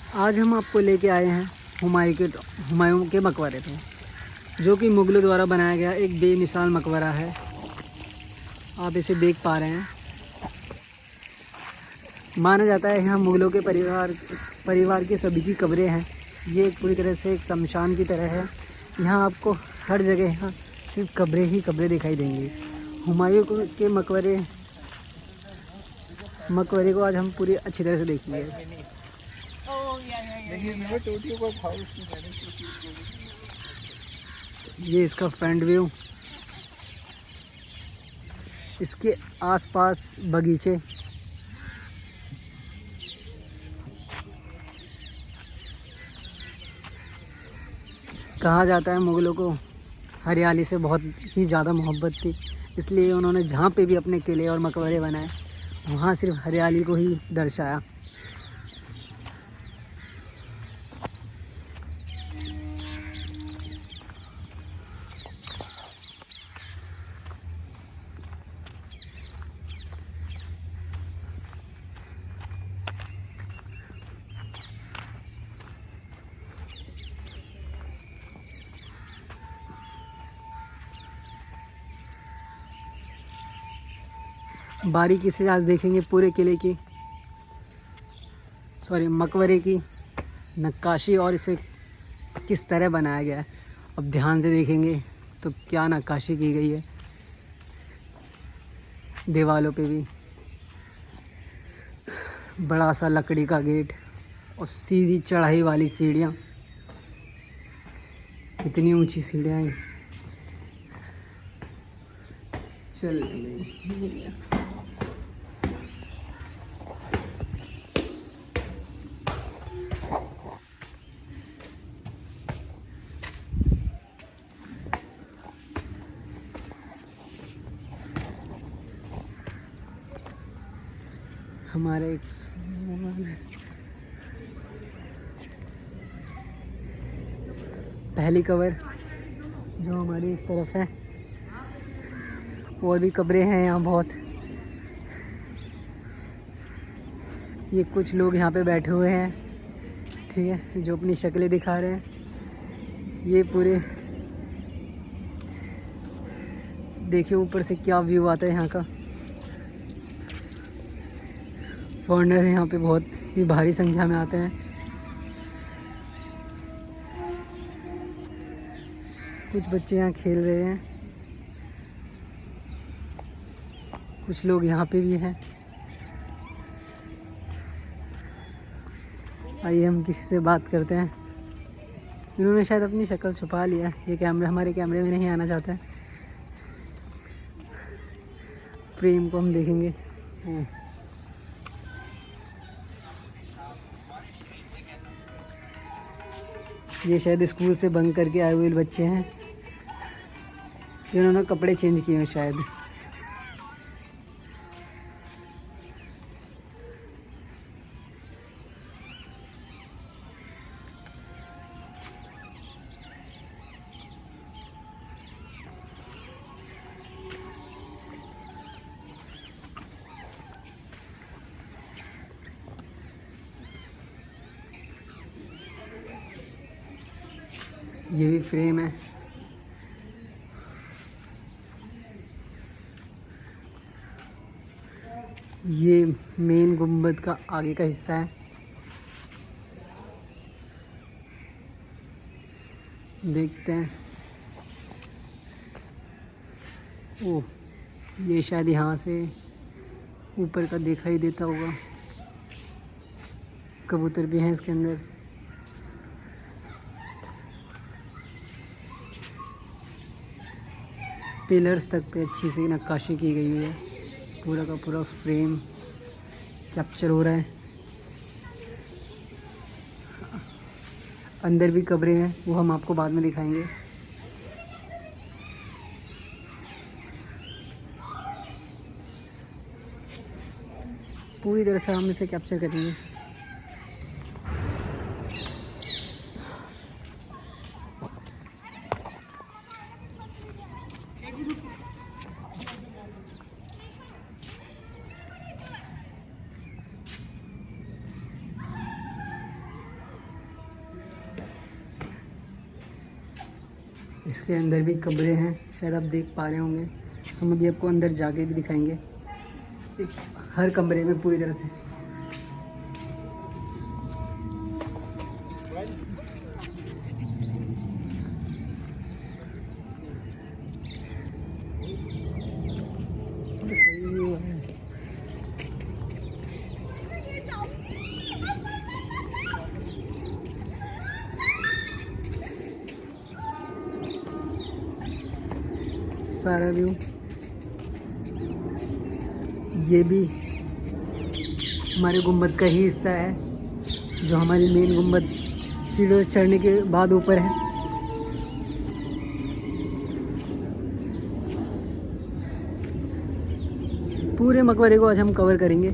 आज हम आपको लेके आए हैं हुमायूं के मकबरे पे, जो कि मुग़लों द्वारा बनाया गया एक बेमिसाल मकबरा है। आप इसे देख पा रहे हैं। माना जाता है यहाँ मुग़लों के परिवार के सभी की कब्रें हैं। ये एक पूरी तरह से एक शमशान की तरह है। यहाँ आपको हर जगह यहाँ सिर्फ कब्रें ही कब्रें दिखाई देंगी। हुमायूं के मकबरे को आज हम पूरी अच्छी तरह से देखेंगे। ये इसका फ्रंट व्यू, इसके आसपास बगीचे, कहा जाता है मुग़लों को हरियाली से बहुत ही ज़्यादा मोहब्बत थी, इसलिए उन्होंने जहाँ पे भी अपने किले और मकबरे बनाए वहाँ सिर्फ हरियाली को ही दर्शाया। बारीकी से आज देखेंगे पूरे किले की मकबरे की नक्काशी और इसे किस तरह बनाया गया है। अब ध्यान से देखेंगे तो क्या नक्काशी की गई है। दीवारों पे भी बड़ा सा लकड़ी का गेट और सीधी चढ़ाई वाली सीढ़ियाँ। कितनी ऊंची सीढ़ियाँ हैं। चल हमारे एक पहली कब्र जो हमारी इस तरफ है, और भी कब्रें हैं यहाँ बहुत। ये कुछ लोग यहाँ पे बैठे हुए हैं, ठीक है, जो अपनी शक्लें दिखा रहे हैं। ये पूरे देखिए ऊपर से क्या व्यू आता है यहाँ का। फॉरेनर यहाँ पे बहुत ही भारी संख्या में आते हैं। कुछ बच्चे यहाँ खेल रहे हैं, कुछ लोग यहाँ पे भी हैं। आइए हम किसी से बात करते हैं। इन्होंने शायद अपनी शक्ल छुपा लिया। ये हमारे कैमरे में नहीं आना चाहता है। फ्रेम को हम देखेंगे। ये शायद स्कूल से बंक करके आए हुए बच्चे हैं, जिन्होंने कपड़े चेंज किए हैं शायद। ये भी फ्रेम है। ये मेन गुंबद का आगे का हिस्सा है। देखते हैं। ओह, ये शायद यहाँ से ऊपर का दिखाई देता होगा। कबूतर भी हैं इसके अंदर। पिलर्स तक पे अच्छी सी नक्काशी की गई है। पूरा का पूरा फ्रेम कैप्चर हो रहा है। अंदर भी कब्रें हैं, वो हम आपको बाद में दिखाएंगे। पूरी तरह से हम इसे कैप्चर करेंगे। इसके अंदर भी कब्रें हैं, शायद आप देख पा रहे होंगे। हम अभी आपको अंदर जाके भी दिखाएंगे हर कमरे में पूरी तरह से। सारा व्यू, ये भी हमारे गुम्बद का ही हिस्सा है, जो हमारी मेन गुम्बद सीढ़ियों से चढ़ने के बाद ऊपर है। पूरे मकबरे को आज हम कवर करेंगे।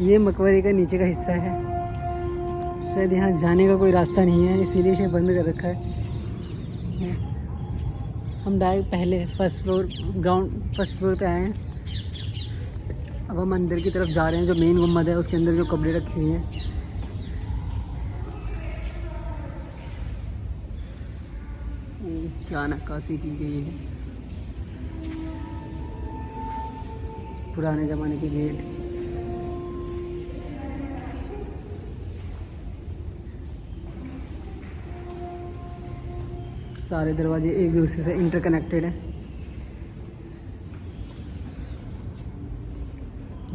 ये मकबरे का नीचे का हिस्सा है, शायद यहाँ जाने का कोई रास्ता नहीं है, इसीलिए इसे बंद कर रखा है। हम डायरेक्ट पहले फर्स्ट फ्लोर पे आए हैं। अब हम अंदर की तरफ जा रहे हैं, जो मेन गुम्बद है उसके अंदर जो कब्रें रखी हुई हैं। क्या नक्काशी की गई है, पुराने ज़माने की गेट। सारे दरवाजे एक दूसरे से इंटरकनेक्टेड हैं।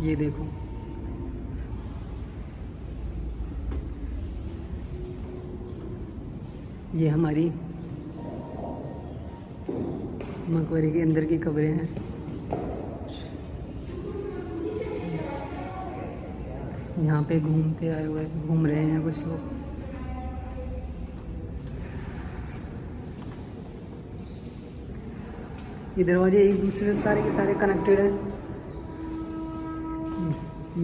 ये देखो, ये हमारी मकबरे के अंदर की कब्रें हैं। यहाँ पे घूमते आए हुए घूम रहे हैं कुछ लोग। ये दरवाजे एक दूसरे से सारे के सारे कनेक्टेड हैं।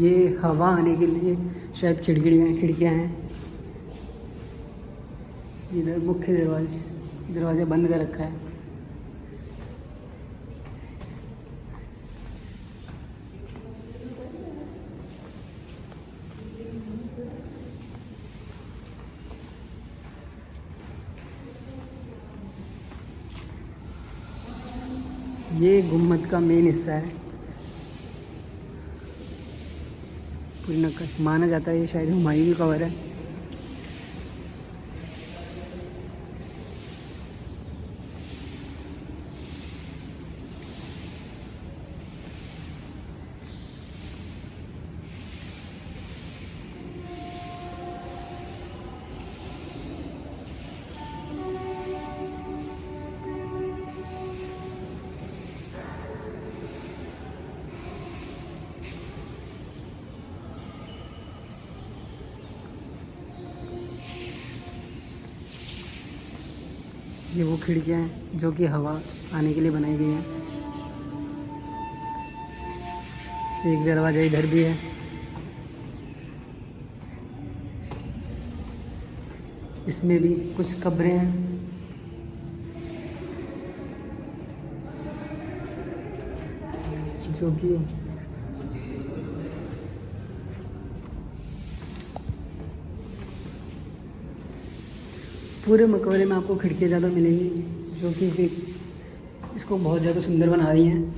ये हवा आने के लिए शायद खिड़कियाँ हैं। इधर मुख्य दरवाजा बंद कर रखा है। ये गुम्बद का मेन हिस्सा है। पूरी नक्काशी माना जाता है ये शायद हुमायूं का कवर है। ये वो खिड़कियाँ हैं जो कि हवा आने के लिए बनाई गई हैं। एक दरवाज़ा इधर भी है। इसमें भी कुछ कब्रें हैं। जो कि पूरे मकबरे में आपको खिड़कियाँ ज़्यादा मिलेंगी, जो कि इसको बहुत ज़्यादा सुंदर बना रही हैं।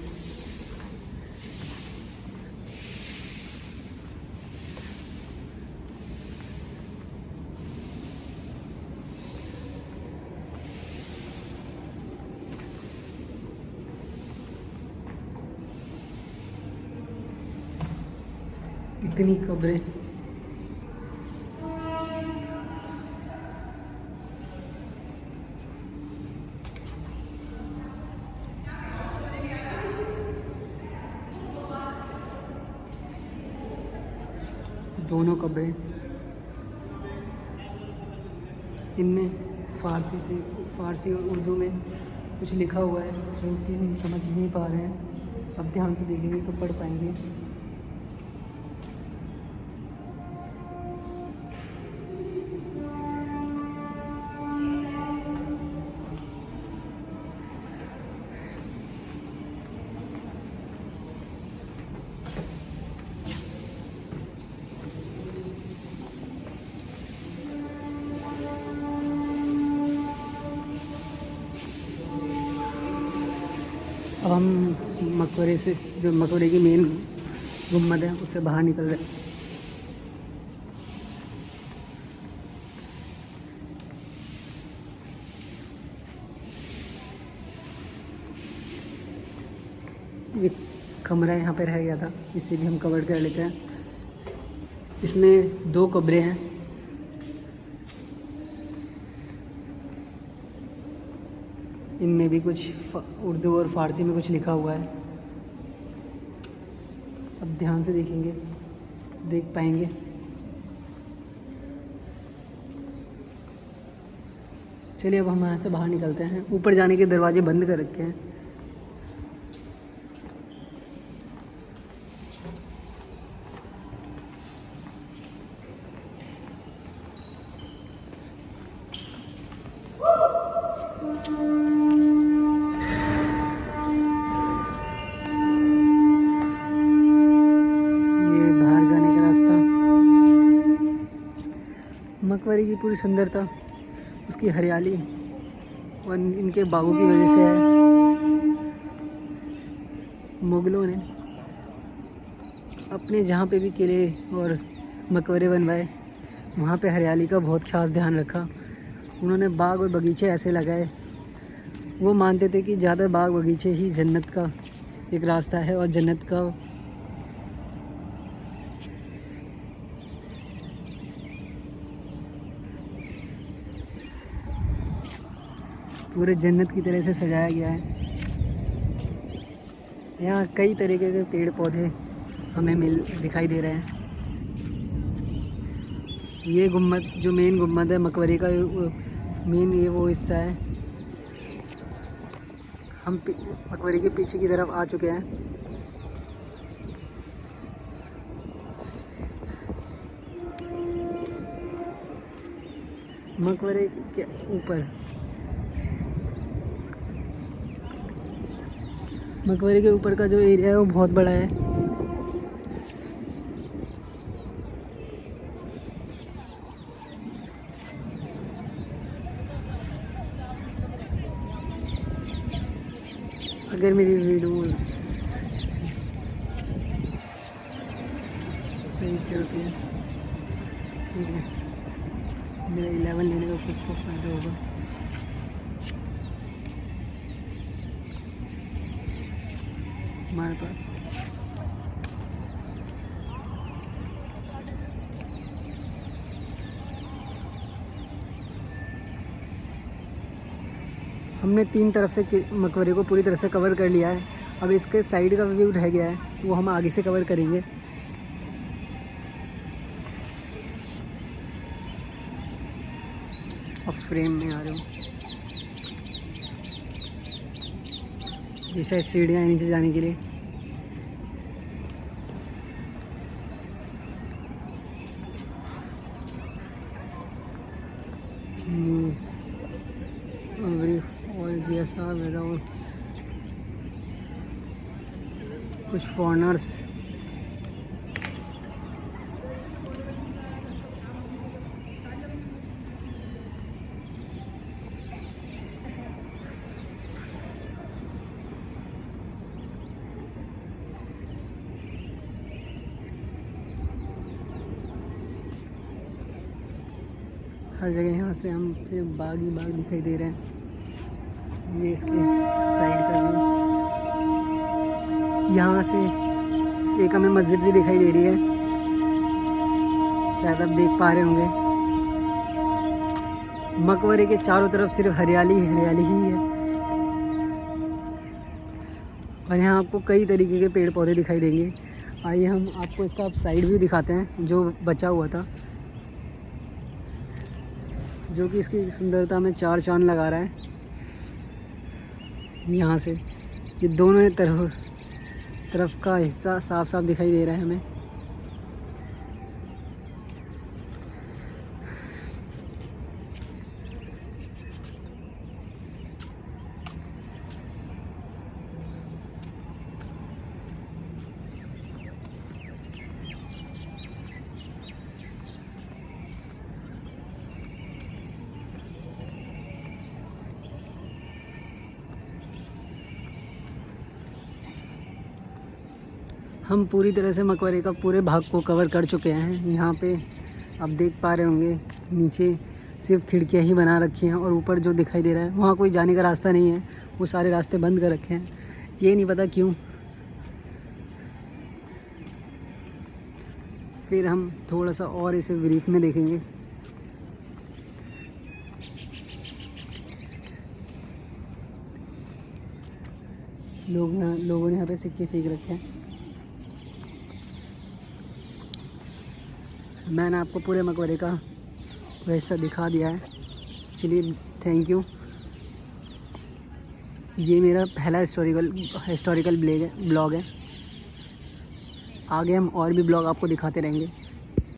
इतनी कब्रें, दोनों कब्रें। इनमें फारसी और उर्दू में कुछ लिखा हुआ है जो कि हम समझ नहीं पा रहे हैं। अब ध्यान से देखेंगे तो पढ़ पाएंगे। हम मकबरे से, जो मकबरे की मेन गुम्बद है, उससे बाहर निकल रहे हैं। एक कमरा यहाँ पे रह गया था, इसे भी हम कवर कर लेते हैं। इसमें 2 कमरे हैं। इनमें भी कुछ उर्दू और फ़ारसी में कुछ लिखा हुआ है। अब ध्यान से देखेंगे, देख पाएंगे। चलिए अब हम यहाँ से बाहर निकलते हैं। ऊपर जाने के दरवाजे बंद कर रखे हैं। मकबरे की पूरी सुंदरता उसकी हरियाली और इनके बागों की वजह से है। मुगलों ने अपने जहाँ पे भी किले और मकबरे बनवाए, वहाँ पे हरियाली का बहुत खास ध्यान रखा। उन्होंने बाग और बगीचे ऐसे लगाए। वो मानते थे कि ज़्यादा बाग बगीचे ही जन्नत का एक रास्ता है, और जन्नत का पूरे जन्नत की तरह से सजाया गया है। यहाँ कई तरीके के पेड़ पौधे हमें दिखाई दे रहे हैं। ये गुम्बद, जो मेन गुम्बद है मकबरे का, मेन ये वो हिस्सा है। हम मकबरे के पीछे की तरफ आ चुके हैं। मकबरे के ऊपर, मकबरे के ऊपर का जो एरिया है वो बहुत बड़ा है। अगर मेरी वीडियोस सही चलती है, ठीक है, मेरा 11 लेने का कुछ तो फायदा होगा। हमारे पास हमने 3 तरफ से मकबरे को पूरी तरह से कवर कर लिया है। अब इसके साइड का व्यू रह गया है, वो हम आगे से कवर करेंगे। अब फ्रेम में आ रहे हो, जैसे सीढ़ियाँ नीचे जाने के लिए। जैसा विदाउट कुछ फॉरेनर्स हर जगह यहाँ से हम फिर बाग ही बाग दिखाई दे रहे हैं। ये इसके साइड का व्यू। यहाँ से एक हमें मस्जिद भी दिखाई दे रही है, शायद आप देख पा रहे होंगे। मकबरे के चारों तरफ सिर्फ हरियाली हरियाली ही है, और यहाँ आपको कई तरीके के पेड़ पौधे दिखाई देंगे। आइए हम आपको इसका अब साइड व्यू दिखाते हैं, जो बचा हुआ था, जो कि इसकी सुंदरता में 4 चांद लगा रहा है। यहाँ से ये दोनों तरफ का हिस्सा साफ साफ दिखाई दे रहा है हमें। हम पूरी तरह से मकबरे का पूरे भाग को कवर कर चुके हैं। यहाँ पे आप देख पा रहे होंगे नीचे सिर्फ खिड़कियाँ ही बना रखी हैं और ऊपर जो दिखाई दे रहा है वहाँ कोई जाने का रास्ता नहीं है, वो सारे रास्ते बंद कर रखे हैं, ये नहीं पता क्यों। फिर हम थोड़ा सा और इसे ब्रीफ में देखेंगे। लोगों ने यहाँ पे सिक्के फेंक रखे हैं। मैंने आपको पूरे मकबरे का वैसा दिखा दिया है। चलिए, थैंक यू। ये मेरा पहला हिस्टोरिकल ब्लॉग है। आगे हम और भी ब्लॉग आपको दिखाते रहेंगे।